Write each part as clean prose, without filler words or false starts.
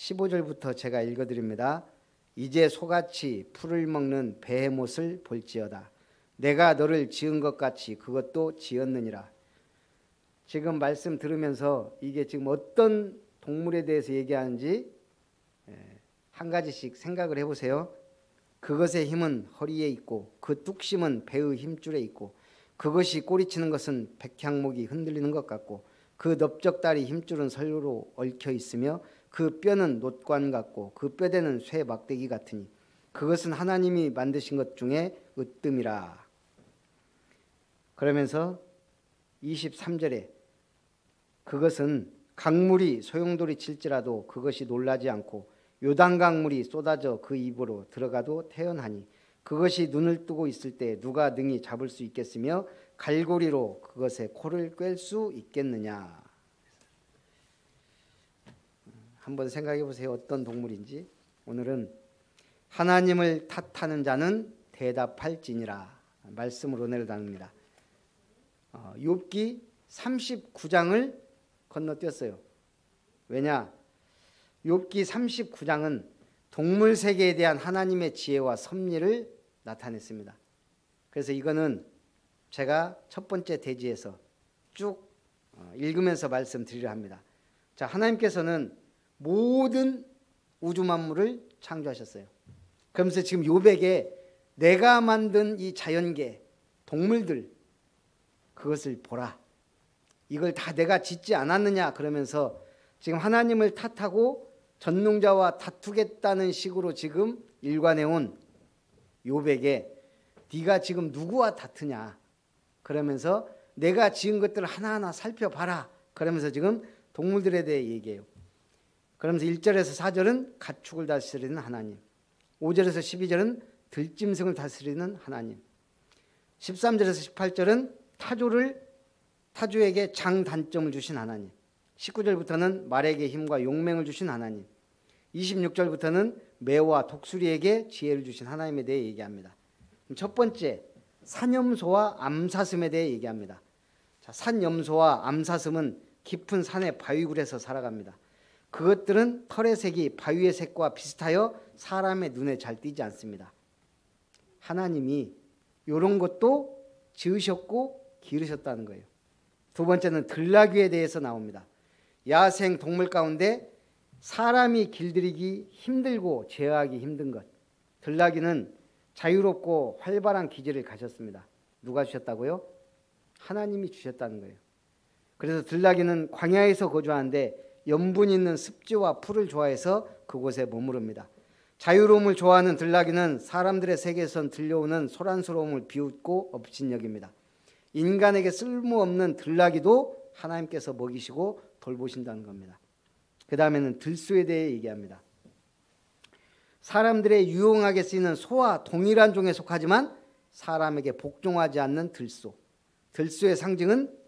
15절부터 제가 읽어드립니다. 이제 소같이 풀을 먹는 베헤못을 볼지어다. 내가 너를 지은 것 같이 그것도 지었느니라. 지금 말씀 들으면서 이게 지금 어떤 동물에 대해서 얘기하는지 한 가지씩 생각을 해보세요. 그것의 힘은 허리에 있고 그 뚝심은 배의 힘줄에 있고 그것이 꼬리치는 것은 백향목이 흔들리는 것 같고 그 넓적다리 힘줄은 설로로 얽혀 있으며 그 뼈는 놋관 같고 그 뼈대는 쇠 막대기 같으니 그것은 하나님이 만드신 것 중에 으뜸이라. 그러면서 23절에 그것은 강물이 소용돌이 칠지라도 그것이 놀라지 않고 요단강물이 쏟아져 그 입으로 들어가도 태연하니 그것이 눈을 뜨고 있을 때 누가 능히 잡을 수 있겠으며 갈고리로 그것의 코를 꿰 수 있겠느냐. 한번 생각해 보세요. 어떤 동물인지. 오늘은 하나님을 탓하는 자는 대답할지니라 말씀으로 은혜를 나눕니다. 욥기 39장을 건너뛰었어요. 왜냐? 욥기 39장은 동물 세계에 대한 하나님의 지혜와 섭리를 나타냈습니다. 그래서 이거는 제가 첫 번째 대지에서 쭉 읽으면서 말씀드리려 합니다. 자, 하나님께서는 모든 우주 만물을 창조하셨어요. 그러면서 지금 욥에게 내가 만든 이 자연계, 동물들 그것을 보라. 이걸 다 내가 짓지 않았느냐 그러면서 지금 하나님을 탓하고 전능자와 다투겠다는 식으로 지금 일관해온 욥에게 네가 지금 누구와 다투냐 그러면서 내가 지은 것들을 하나하나 살펴봐라 그러면서 지금 동물들에 대해 얘기해요. 그러면서 1절에서 4절은 가축을 다스리는 하나님, 5절에서 12절은 들짐승을 다스리는 하나님, 13절에서 18절은 타조에게 장단점을 주신 하나님, 19절부터는 말에게 힘과 용맹을 주신 하나님, 26절부터는 매와 독수리에게 지혜를 주신 하나님에 대해 얘기합니다. 첫 번째, 산염소와 암사슴에 대해 얘기합니다. 자, 산염소와 암사슴은 깊은 산의 바위굴에서 살아갑니다. 그것들은 털의 색이 바위의 색과 비슷하여 사람의 눈에 잘 띄지 않습니다. 하나님이 이런 것도 지으셨고 기르셨다는 거예요. 두 번째는 들나귀에 대해서 나옵니다. 야생 동물 가운데 사람이 길들이기 힘들고 제어하기 힘든 것. 들나귀는 자유롭고 활발한 기질을 가졌습니다. 누가 주셨다고요? 하나님이 주셨다는 거예요. 그래서 들나귀는 광야에서 거주하는데 염분 있는 습지와 풀을 좋아해서 그곳에 머무릅니다. 자유로움을 좋아하는 들나귀는 사람들의 세계에선 들려오는 소란스러움을 비웃고 업신여깁니다. 인간에게 쓸모없는 들나귀도 하나님께서 먹이시고 돌보신다는 겁니다. 그 다음에는 들소에 대해 얘기합니다. 사람들의 유용하게 쓰이는 소와 동일한 종에 속하지만 사람에게 복종하지 않는 들소. 들소의 상징은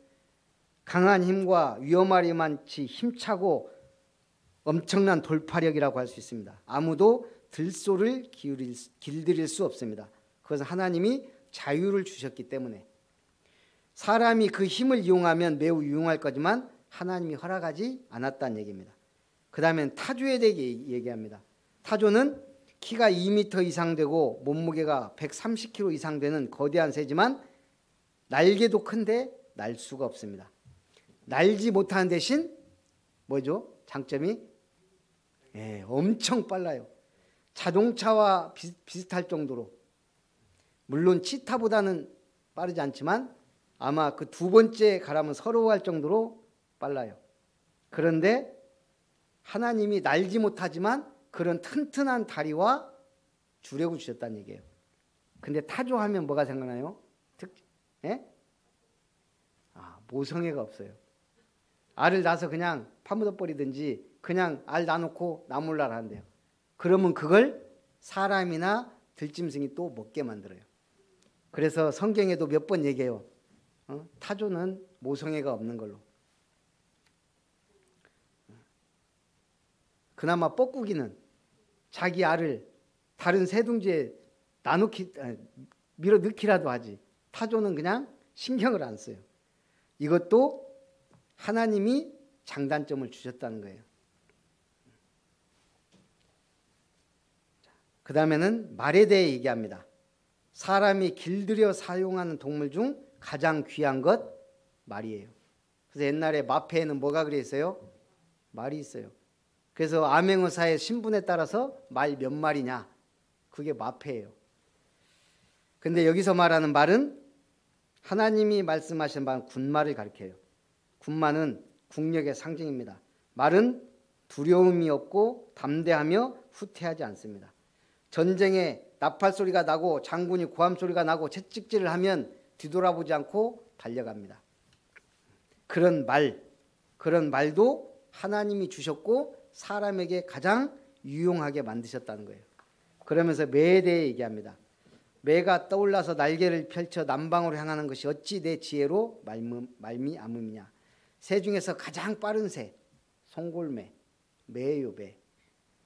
강한 힘과 위험하리만치 힘차고 엄청난 돌파력이라고 할 수 있습니다. 아무도 들소를 길들일 수 없습니다. 그것은 하나님이 자유를 주셨기 때문에. 사람이 그 힘을 이용하면 매우 유용할 거지만 하나님이 허락하지 않았다는 얘기입니다. 그 다음엔 타조에 대해 얘기합니다. 타조는 키가 2m 이상 되고 몸무게가 130kg 이상 되는 거대한 새지만 날개도 큰데 날 수가 없습니다. 날지 못하는 대신 뭐죠? 장점이 엄청 빨라요. 자동차와 비슷할 정도로, 물론 치타보다는 빠르지 않지만 아마 그 두 번째 가라면 서러워할 정도로 빨라요. 그런데 하나님이 날지 못하지만 그런 튼튼한 다리와 주력을 주셨다는 얘기예요. 근데 타조하면 뭐가 생각나요? 모성애가 없어요. 알을 낳아서 그냥 파묻어버리든지 그냥 알 낳아놓고 나몰라를 한대요. 그러면 그걸 사람이나 들짐승이 또 먹게 만들어요. 그래서 성경에도 몇 번 얘기해요. 타조는 모성애가 없는 걸로. 그나마 뻐꾸기는 자기 알을 다른 새둥지에 밀어넣기라도 하지. 타조는 그냥 신경을 안 써요. 이것도 하나님이 장단점을 주셨다는 거예요. 그 다음에는 말에 대해 얘기합니다. 사람이 길들여 사용하는 동물 중 가장 귀한 것 말이에요. 그래서 옛날에 마패에는 뭐가 그려 있어요? 말이 있어요. 그래서 암행어사의 신분에 따라서 말 몇 마리냐, 그게 마패예요. 근데 여기서 말하는 말은 하나님이 말씀하신 말은 군말을 가리켜요. 군말은 국력의 상징입니다. 말은 두려움이 없고 담대하며 후퇴하지 않습니다. 전쟁에 나팔 소리가 나고 장군이 고함 소리가 나고 채찍질을 하면 뒤돌아보지 않고 달려갑니다. 그런 말도 하나님이 주셨고 사람에게 가장 유용하게 만드셨다는 거예요. 그러면서 매에 대해 얘기합니다. 매가 떠올라서 날개를 펼쳐 남방으로 향하는 것이 어찌 내 지혜로 말미암음이냐. 새 중에서 가장 빠른 새, 송골매, 매예요, 매.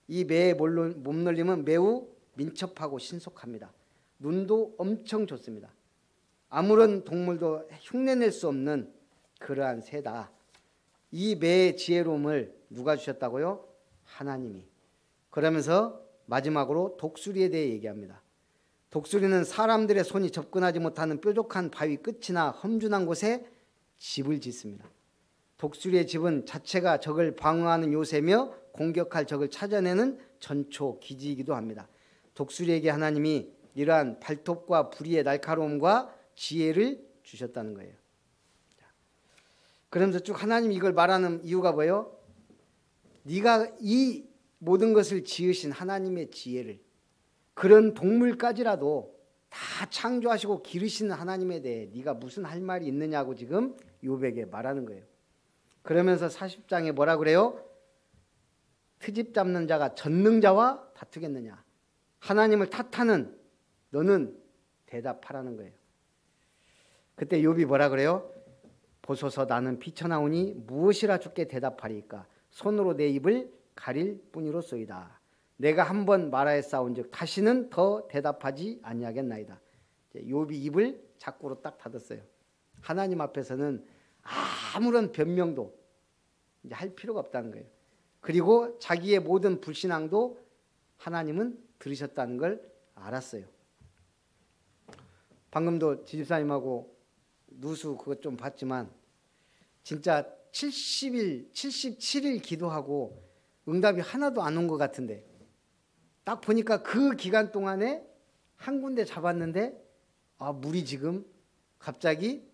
이 매의 몸놀림은 매우 민첩하고 신속합니다. 눈도 엄청 좋습니다. 아무런 동물도 흉내낼 수 없는 그러한 새다. 이 매의 지혜로움을 누가 주셨다고요? 하나님이. 그러면서 마지막으로 독수리에 대해 얘기합니다. 독수리는 사람들의 손이 접근하지 못하는 뾰족한 바위 끝이나 험준한 곳에 집을 짓습니다. 독수리의 집은 자체가 적을 방어하는 요새며 공격할 적을 찾아내는 전초 기지이기도 합니다. 독수리에게 하나님이 이러한 발톱과 부리의 날카로움과 지혜를 주셨다는 거예요. 그러면서 쭉 하나님이 이걸 말하는 이유가 뭐예요? 네가 이 모든 것을 지으신 하나님의 지혜를, 그런 동물까지라도 다 창조하시고 기르시는 하나님에 대해 네가 무슨 할 말이 있느냐고 지금 욥에게 말하는 거예요. 그러면서 40장에 뭐라 그래요? 트집 잡는 자가 전능자와 다투겠느냐. 하나님을 탓하는 너는 대답하라는 거예요. 그때 욥이 뭐라 그래요? 보소서 나는 피쳐나오니 무엇이라 주께 대답하리까. 손으로 내 입을 가릴 뿐이로소이다. 내가 한번 말하였사온즉 다시는 더 대답하지 아니하겠나이다. 욥이 입을 자꾸로 딱 닫았어요. 하나님 앞에서는 아무런 변명도 이제 할 필요가 없다는 거예요. 그리고 자기의 모든 불신앙도 하나님은 들으셨다는 걸 알았어요. 방금도 지집사님하고 누수 그것 좀 봤지만 진짜 70일, 77일 기도하고 응답이 하나도 안 온 것 같은데 딱 보니까 그 기간 동안에 한 군데 잡았는데 물이 지금 갑자기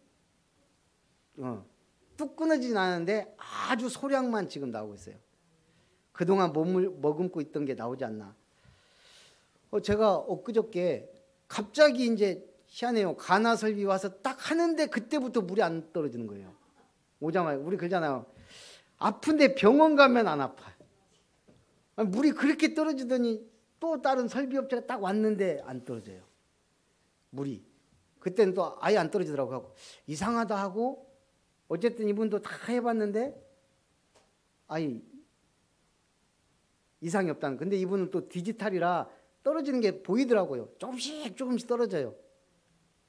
뚝 끊어지진 않았는데 아주 소량만 지금 나오고 있어요. 그동안 몸을 머금고 있던 게 나오지 않나. 제가 엊그저께 갑자기 이제 희한해요. 간화설비 와서 딱 하는데 그때부터 물이 안 떨어지는 거예요. 오자마자 우리 그러잖아요. 아픈데 병원 가면 안 아파요. 물이 그렇게 떨어지더니 또 다른 설비업체가 딱 왔는데 안 떨어져요. 물이. 그때는 또 아예 안 떨어지더라고요. 이상하다 하고 어쨌든 이분도 다 해봤는데 아예 이상이 없다는. 근데 이분은 또 디지털이라 떨어지는 게 보이더라고요. 조금씩 떨어져요.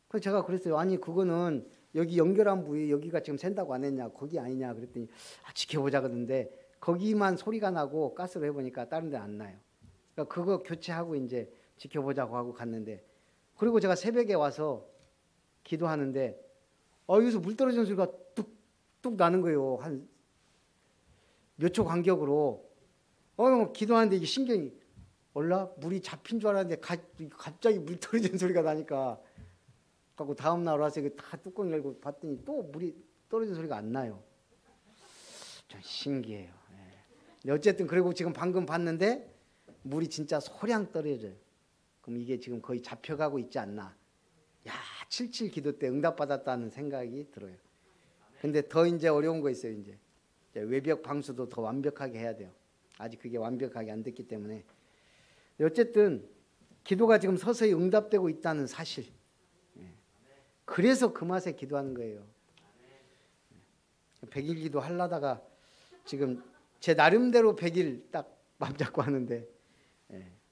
그래서 제가 그랬어요. 아니 그거는 여기 연결한 부위 여기가 지금 샌다고 안 했냐, 거기 아니냐 그랬더니 지켜보자 그러는데 거기만 소리가 나고 가스로 해보니까 다른 데는 안 나요. 그러니까 그거 교체하고 이제 지켜보자고 하고 갔는데, 그리고 제가 새벽에 와서 기도하는데 여기서 물 떨어지는 소리가 뚝뚝 나는 거예요. 한 몇 초 간격으로. 기도하는데 이게 신경이 몰라? 물이 잡힌 줄 알았는데 갑자기 물 떨어지는 소리가 나니까 갖고 다음 날 와서 이거 다 뚜껑 열고 봤더니 또 물이 떨어지는 소리가 안 나요. 좀 신기해요. 네. 어쨌든 그리고 지금 방금 봤는데 물이 진짜 소량 떨어져요. 그럼 이게 지금 거의 잡혀가고 있지 않나. 77 기도 때 응답받았다는 생각이 들어요. 근데 더 이제 어려운 거 있어요. 이제 외벽 방수도 더 완벽하게 해야 돼요. 아직 그게 완벽하게 안 됐기 때문에. 어쨌든 기도가 지금 서서히 응답되고 있다는 사실. 그래서 그 맛에 기도하는 거예요. 100일 기도 하려다가 지금 제 나름대로 100일 딱 맘 잡고 하는데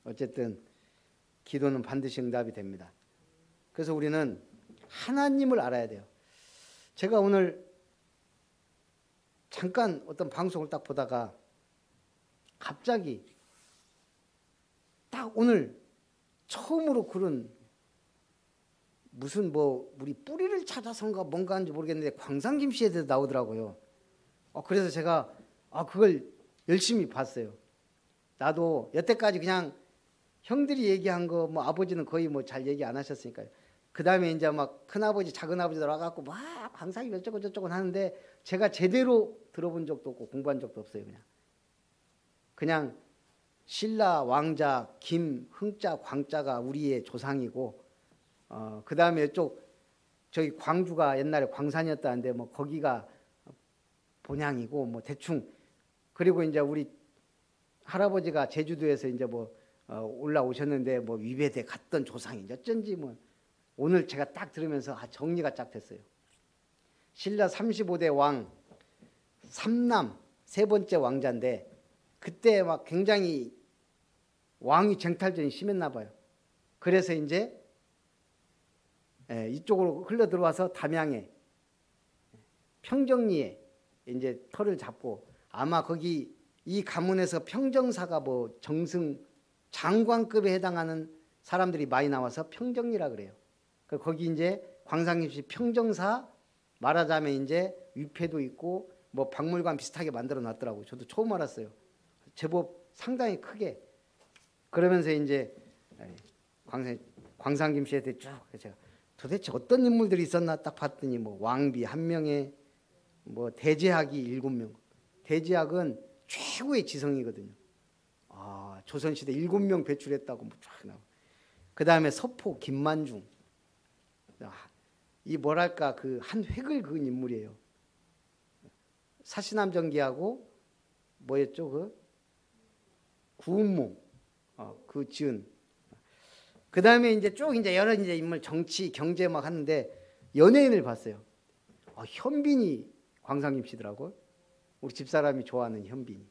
어쨌든 기도는 반드시 응답이 됩니다. 그래서 우리는 하나님을 알아야 돼요. 제가 오늘 잠깐 어떤 방송을 딱 보다가 갑자기 딱 오늘 처음으로 그런 무슨 뭐 우리 뿌리를 찾아서인가 뭔가 하는지 모르겠는데 광산김씨에 대해서 나오더라고요. 그래서 제가 그걸 열심히 봤어요. 나도 여태까지 그냥 형들이 얘기한 거 뭐 아버지는 거의 뭐 잘 얘기 안 하셨으니까요. 그 다음에 이제 막 큰아버지 작은아버지들 와갖고 막 광산김 어쩌고 저쩌고 하는데 제가 제대로 들어본 적도 없고 공부한 적도 없어요. 그냥 신라 왕자 김 흥자 광자가 우리의 조상이고 그 다음에 이쪽 저기 광주가 옛날에 광산이었다는데 뭐 거기가 본향이고 뭐 대충 그리고 이제 우리 할아버지가 제주도에서 이제 뭐 올라오셨는데 뭐 위배대 갔던 조상인지 어쩐지 뭐 오늘 제가 딱 들으면서 정리가 쫙 됐어요. 신라 35대 왕 삼남 세 번째 왕자인데 그때 막 굉장히 왕위 쟁탈전이 심했나 봐요. 그래서 이제 이쪽으로 흘러 들어와서 담양에 평정리에 이제 터를 잡고 아마 거기 이 가문에서 평정사가 뭐 정승 장관급에 해당하는 사람들이 많이 나와서 평정리라 그래요. 거기 이제 광산김씨 평정사 말하자면 이제 위패도 있고 뭐 박물관 비슷하게 만들어 놨더라고요. 저도 처음 알았어요. 제법 상당히 크게. 그러면서 이제 광산김씨에 대해 쭉 제가 도대체 어떤 인물들이 있었나 딱 봤더니 뭐 왕비 1명에 뭐 대제학이 7명. 대제학은 최고의 지성이거든요. 조선시대 7명 배출했다고 뭐 쫙 나와. 그 다음에 서포 김만중. 이 뭐랄까 그 한 획을 그은 인물이에요. 사시남정기하고 뭐였죠 그 구운몽 그 지은. 그 다음에 이제 쭉 이제 여러 이제 인물 정치 경제 막 하는데 연예인을 봤어요. 현빈이 광산김씨더라고요. 우리 집사람이 좋아하는 현빈이.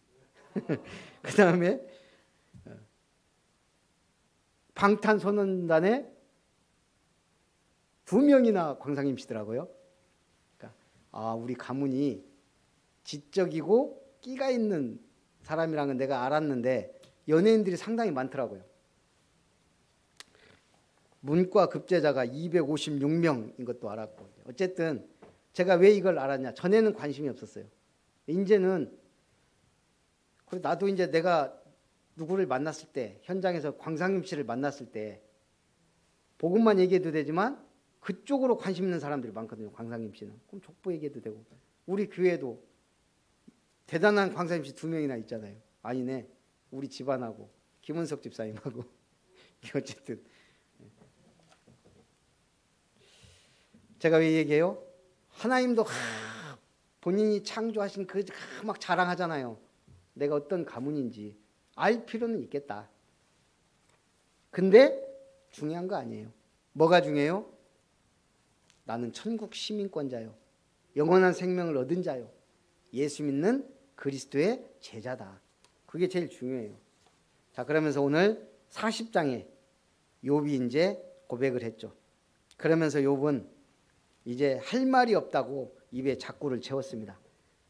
그 다음에 방탄소년단에 2명이나 광산김씨더라고요. 그러니까 우리 가문이 지적이고 끼가 있는 사람이라는 건 내가 알았는데 연예인들이 상당히 많더라고요. 문과 급제자가 256명인 것도 알았고. 어쨌든 제가 왜 이걸 알았냐. 전에는 관심이 없었어요. 이제는 나도 이제 내가 누구를 만났을 때 현장에서 광산김씨를 만났을 때 복음만 얘기해도 되지만 그쪽으로 관심 있는 사람들이 많거든요. 광산김씨는. 그럼 족보 얘기해도 되고. 우리 교회도 대단한 광산김씨 2명이나 있잖아요. 아니네. 우리 집안하고 김은석 집사님하고. 어쨌든 제가 왜 얘기해요? 하나님도 본인이 창조하신 그 막 자랑하잖아요. 내가 어떤 가문인지 알 필요는 있겠다. 근데 중요한 거 아니에요. 뭐가 중요해요? 나는 천국 시민권자요. 영원한 생명을 얻은 자요. 예수 믿는 그리스도의 제자다. 그게 제일 중요해요. 자, 그러면서 오늘 40장에 욥이 이제 고백을 했죠. 그러면서 욥은 이제 할 말이 없다고 입에 작구를 채웠습니다.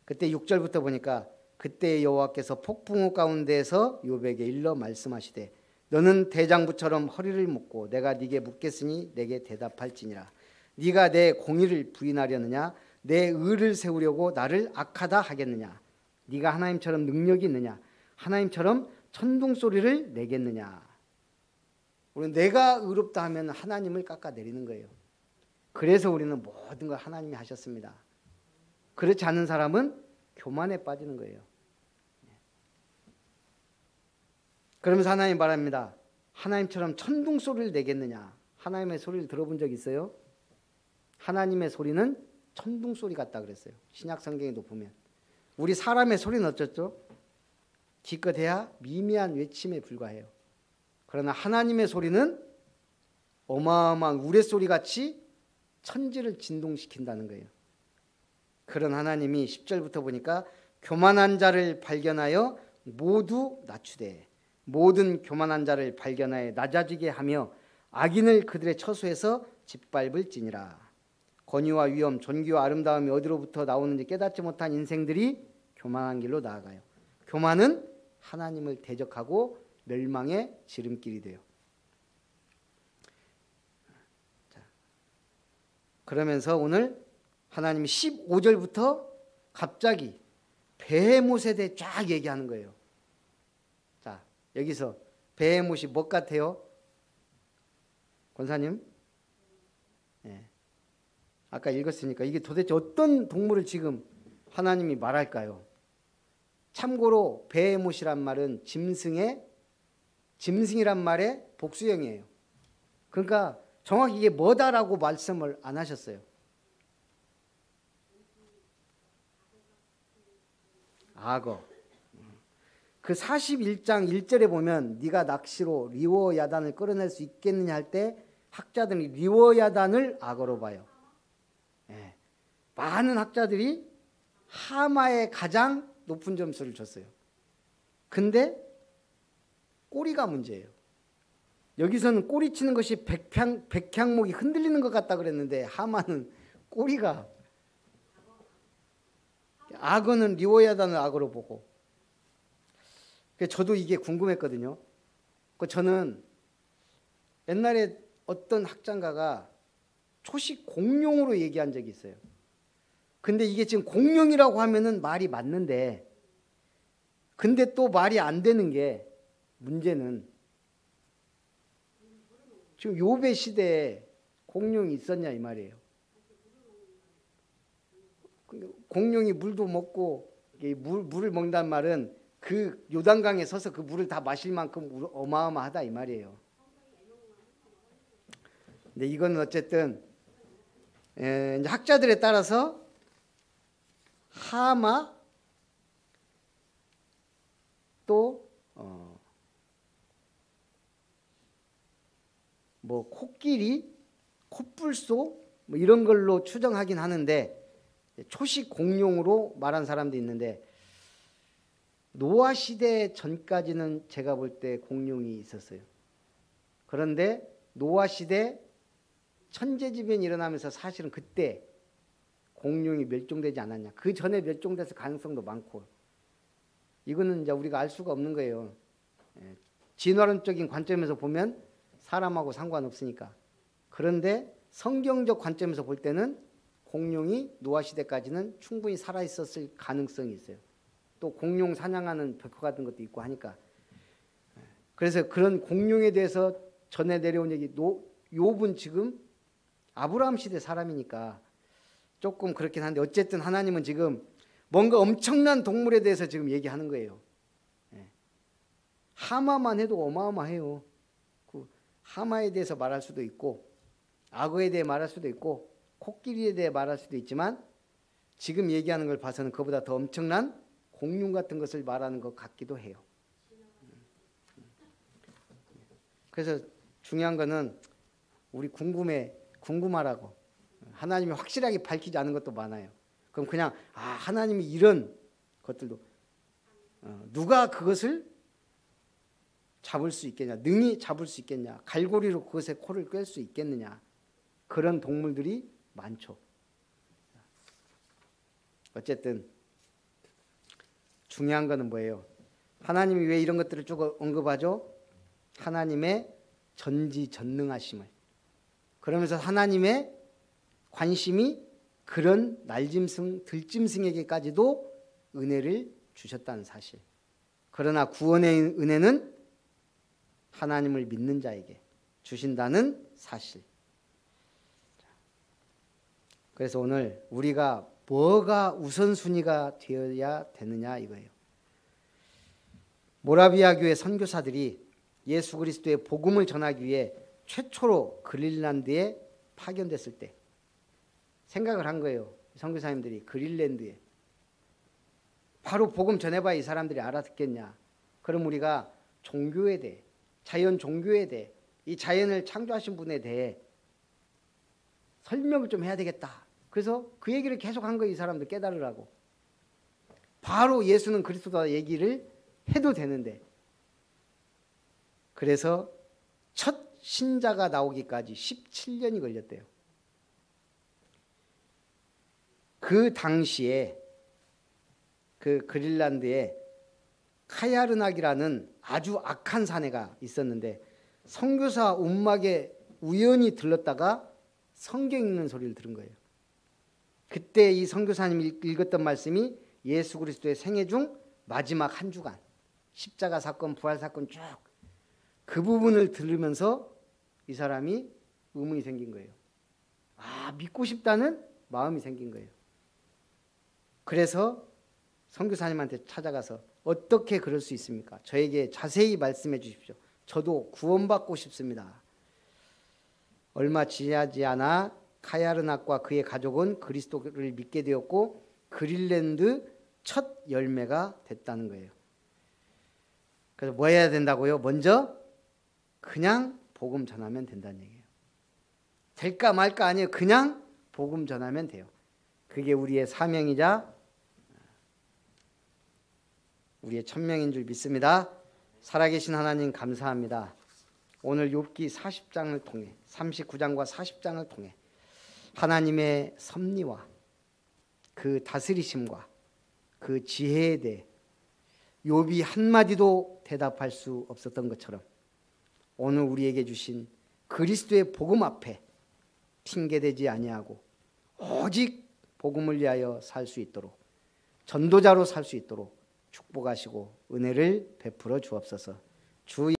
그때 6절부터 보니까 그때 여호와께서 폭풍우 가운데에서 욥에게 일러 말씀하시되 너는 대장부처럼 허리를 묶고 내가 네게 묻겠으니 내게 대답할지니라. 네가 내 공의를 부인하려느냐 내 의를 세우려고 나를 악하다 하겠느냐. 네가 하나님처럼 능력이 있느냐 하나님처럼 천둥 소리를 내겠느냐. 우리는 내가 의롭다 하면 하나님을 깎아내리는 거예요. 그래서 우리는 모든 걸 하나님이 하셨습니다. 그렇지 않은 사람은 교만에 빠지는 거예요. 그러면서 하나님 말합니다. 하나님처럼 천둥 소리를 내겠느냐. 하나님의 소리를 들어본 적 있어요? 하나님의 소리는 천둥 소리 같다 그랬어요. 신약 성경에도 보면. 우리 사람의 소리는 어쩌죠? 기껏해야 미미한 외침에 불과해요. 그러나 하나님의 소리는 어마어마한 우레소리 같이 천지를 진동시킨다는 거예요. 그런 하나님이 10절부터 보니까 교만한 자를 발견하여 모두 낮추되 모든 교만한 자를 발견하여 낮아지게 하며 악인을 그들의 처소에서 짓밟을지니라. 권위와 위엄, 존귀와 아름다움이 어디로부터 나오는지 깨닫지 못한 인생들이 교만한 길로 나아가요. 교만은 하나님을 대적하고 멸망의 지름길이 돼요. 그러면서 오늘 하나님이 15절부터 갑자기 베헤못에 대해 쫙 얘기하는 거예요. 자, 여기서 베헤못이 뭐 같아요? 권사님? 네. 아까 읽었으니까 이게 도대체 어떤 동물을 지금 하나님이 말할까요? 참고로 베헤못이란 말은 짐승이란 말의 복수형이에요. 그러니까 정확히 이게 뭐다라고 말씀을 안 하셨어요. 악어. 그 41장 1절에 보면 네가 낚시로 리워야단을 끌어낼 수 있겠느냐 할 때 학자들이 리워야단을 악어로 봐요. 예. 많은 학자들이 하마에 가장 높은 점수를 줬어요. 근데 꼬리가 문제예요. 여기서는 꼬리 치는 것이 백향목이 흔들리는 것 같다 그랬는데 하마는 꼬리가, 악어는 리워야단을 악어로 보고. 저도 이게 궁금했거든요. 저는 옛날에 어떤 학장가가 초식 공룡으로 얘기한 적이 있어요. 근데 이게 지금 공룡이라고 하면은 말이 맞는데, 근데 또 말이 안 되는 게, 문제는 지금 욥의 시대에 공룡이 있었냐 이 말이에요. 공룡이 물도 먹고, 물을 먹는다는 말은 그 요단강에 서서 그 물을 다 마실 만큼 어마어마하다 이 말이에요. 근데 이건 어쨌든 이제 학자들에 따라서 하마 또 뭐 코끼리, 코뿔소 뭐 이런 걸로 추정하긴 하는데 초식 공룡으로 말한 사람도 있는데, 노아 시대 전까지는 제가 볼 때 공룡이 있었어요. 그런데 노아 시대 천재지변이 일어나면서 사실은 그때 공룡이 멸종되지 않았냐. 그 전에 멸종됐을 가능성도 많고, 이거는 이제 우리가 알 수가 없는 거예요. 진화론적인 관점에서 보면 사람하고 상관없으니까. 그런데 성경적 관점에서 볼 때는 공룡이 노아 시대까지는 충분히 살아있었을 가능성이 있어요. 또 공룡 사냥하는 벽화 같은 것도 있고 하니까. 그래서 그런 공룡에 대해서 전해 내려온 얘기, 욥은 지금 아브라함 시대 사람이니까 조금 그렇긴 한데, 어쨌든 하나님은 지금 뭔가 엄청난 동물에 대해서 지금 얘기하는 거예요. 하마만 해도 어마어마해요. 그 하마에 대해서 말할 수도 있고, 악어에 대해 말할 수도 있고, 코끼리에 대해 말할 수도 있지만, 지금 얘기하는 걸 봐서는 그보다 더 엄청난 공룡 같은 것을 말하는 것 같기도 해요. 그래서 중요한 거는 우리 궁금하라고, 하나님이 확실하게 밝히지 않은 것도 많아요. 그럼 그냥 하나님이 이런 것들도 누가 그것을 잡을 수 있겠냐, 능히 잡을 수 있겠냐, 갈고리로 그것에 코를 꿰 수 있겠느냐, 그런 동물들이 많죠. 어쨌든 중요한 거는 뭐예요? 하나님이 왜 이런 것들을 쭉 언급하죠? 하나님의 전지전능하심을. 그러면서 하나님의 관심이 그런 날짐승, 들짐승에게까지도 은혜를 주셨다는 사실. 그러나 구원의 은혜는 하나님을 믿는 자에게 주신다는 사실. 그래서 오늘 우리가 뭐가 우선순위가 되어야 되느냐 이거예요. 모라비아 교회 선교사들이 예수 그리스도의 복음을 전하기 위해 최초로 그린란드에 파견됐을 때 생각을 한 거예요. 선교사님들이 그린란드에 바로 복음 전해봐야 이 사람들이 알아듣겠냐. 그럼 우리가 종교에 대해, 자연 종교에 대해, 이 자연을 창조하신 분에 대해 설명을 좀 해야 되겠다. 그래서 그 얘기를 계속 한 거예요. 이 사람들 깨달으라고. 바로 예수는 그리스도다 얘기를 해도 되는데, 그래서 첫 신자가 나오기까지 17년이 걸렸대요. 그 당시에 그 그린란드에 카야르낙이라는 아주 악한 사내가 있었는데, 선교사 움막에 우연히 들렀다가 성경 읽는 소리를 들은 거예요. 그때 이 선교사님이 읽었던 말씀이 예수 그리스도의 생애 중 마지막 한 주간, 십자가 사건, 부활 사건 쭉 그 부분을 들으면서 이 사람이 의문이 생긴 거예요. 아, 믿고 싶다는 마음이 생긴 거예요. 그래서 선교사님한테 찾아가서 어떻게 그럴 수 있습니까? 저에게 자세히 말씀해 주십시오. 저도 구원받고 싶습니다. 얼마 지나지 않아 카야르낙과 그의 가족은 그리스도를 믿게 되었고 그린랜드 첫 열매가 됐다는 거예요. 그래서 뭐 해야 된다고요? 먼저 그냥 복음 전하면 된다는 얘기예요. 될까 말까 아니에요. 그냥 복음 전하면 돼요. 그게 우리의 사명이자 우리의 천명인 줄 믿습니다. 살아계신 하나님 감사합니다. 오늘 욥기 40장을 통해 39장과 40장을 통해 하나님의 섭리와 그 다스리심과 그 지혜에 대해 욥이 한마디도 대답할 수 없었던 것처럼 오늘 우리에게 주신 그리스도의 복음 앞에 핑계대지 아니하고 오직 복음을 위하여 살 수 있도록 전도자로 살 수 있도록 축복하시고 은혜를 베풀어 주옵소서. 주